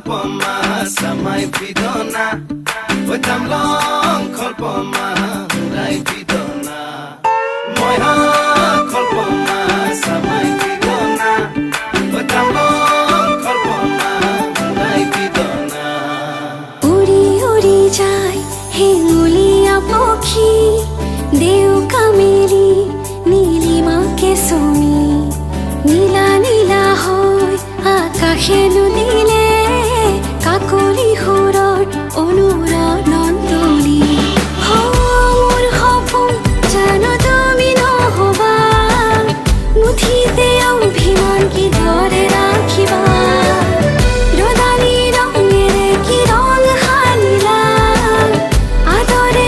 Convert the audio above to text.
kholpoma samai pidona oi tamlong kholpoma hurai pidona moi ha kholpoma samai pidona oi tamlong kholpoma hurai pidona উড়ি উড়ি যায় হেঙুলিয়া পক্ষী দেউকা মেলি নীলিমাকে চুমি নীলা নীলা হয় আকাশে